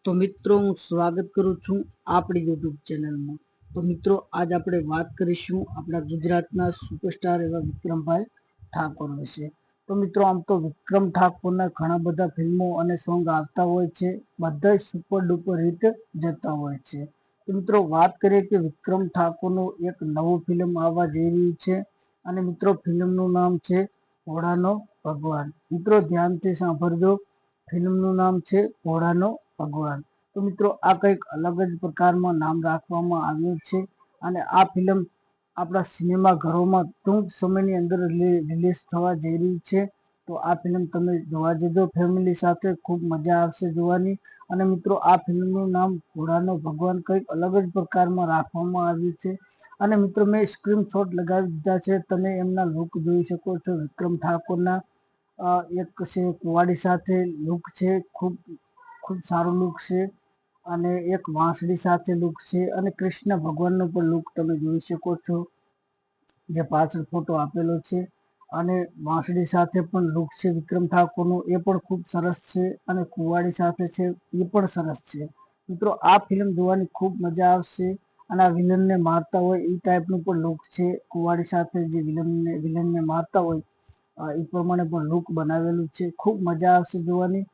તો મિત્રો હું સ્વાગત કરું છું આપણી યુટ્યુબ ચેનલમાં। તો મિત્રો આજ આપણે વાત કરીશું આપણા ગુજરાતના સુપરસ્ટાર એવા વિક્રમભાઈ ઠાકોર વિશે। તો મિત્રો આમ તો વિક્રમ ઠાકોરના ઘણા બધા ફિલ્મો અને સોંગ આવતા હોય છે, બધા સુપર ડુપર હિટ જતા હોય છે। તો મિત્રો વાત કરીએ કે વિક્રમ ઠાકોરનું એક નવું ફિલ્મ આવવા જઈ રહ્યું છે અને મિત્રો ફિલ્મનું નામ છે ઘોડાનો ભગવાન। મિત્રો ધ્યાનથી સાંભળજો, ફિલ્મનું નામ છે ઘોડાનો ભગવાન। તો મિત્રો આ કંઈક અલગ જ પ્રકારમાં નામ રાખવામાં આવ્યું છે અને આ ફિલ્મ આપણા સિનેમા ઘરોમાં ટૂંક સમયની અંદર રિલીઝ થવા જઈ રહી છે। તો આ ફિલ્મ તમે જોવા જજો ફેમિલી સાથે, ખૂબ મજા આવશે જોવાની। અને મિત્રો આ ફિલ્મનું નામ ઘોડાનો ભગવાન કંઈક અલગ જ પ્રકારમાં રાખવામાં આવ્યું છે અને મિત્રો મેં સ્ક્રીનશોટ લગાવી દીધા છે, તમે એમના લુક જોઈ શકો છો। વિક્રમ ઠાકોરના એક છે કુવાડી સાથે લુક છે, ખૂબ ખૂબ સારું લુક છે અને એક વાંસળી સાથે લુક છે અને કૃષ્ણ ભગવાનનો પણ લુક તમે જોઈ શકો છો, જે પાછળ ફોટો આપેલો છે અને વાંસળી સાથે પણ લુક છે વિક્રમ ઠાકોરનો, એ પણ ખૂબ સરસ છે અને કુવાડી સાથે છે એ પણ સરસ છે। મિત્રો આ ફિલ્મ જોવાની ખૂબ મજા આવશે અને આ વિલનને મારતા હોય એ ટાઈપનું પણ લુક છે, કુવાડી સાથે જે વિલનને મારતા હોય એ પ્રમાણે પણ લુક બનાવેલું છે, ખૂબ મજા આવશે જોવાની।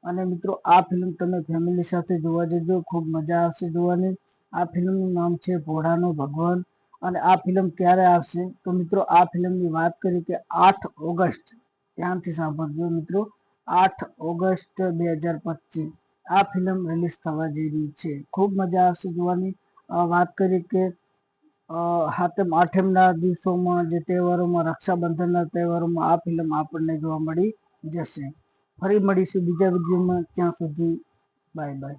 અને મિત્રો આ ફિલ્મ તમે ફેમિલી સાથે જોવા જજો, ખૂબ મજા આવશે જોવાની। આ ફિલ્મનું નામ છે ઘોડાનો ભગવાન અને આ ફિલ્મ ક્યારે આવશે? તો મિત્રો આ ફિલ્મની વાત કરી કે 8 ઓગસ્ટ, ધ્યાનથી સાંભળજો મિત્રો, 8 ઓગસ્ટ 2025 આ ફિલ્મ રિલીઝ થવા જઈ રહી છે, ખૂબ મજા આવશે જોવાની। વાત કરી કે હાતમ આઠમના દિવસોમાં, જે તહેવારોમાં, રક્ષાબંધનના તહેવારોમાં આ ફિલ્મ આપણને જોવા મળી જશે। ફરી મળીશું બીજા વિડીયોમાં, ત્યાં સુધી બાય બાય।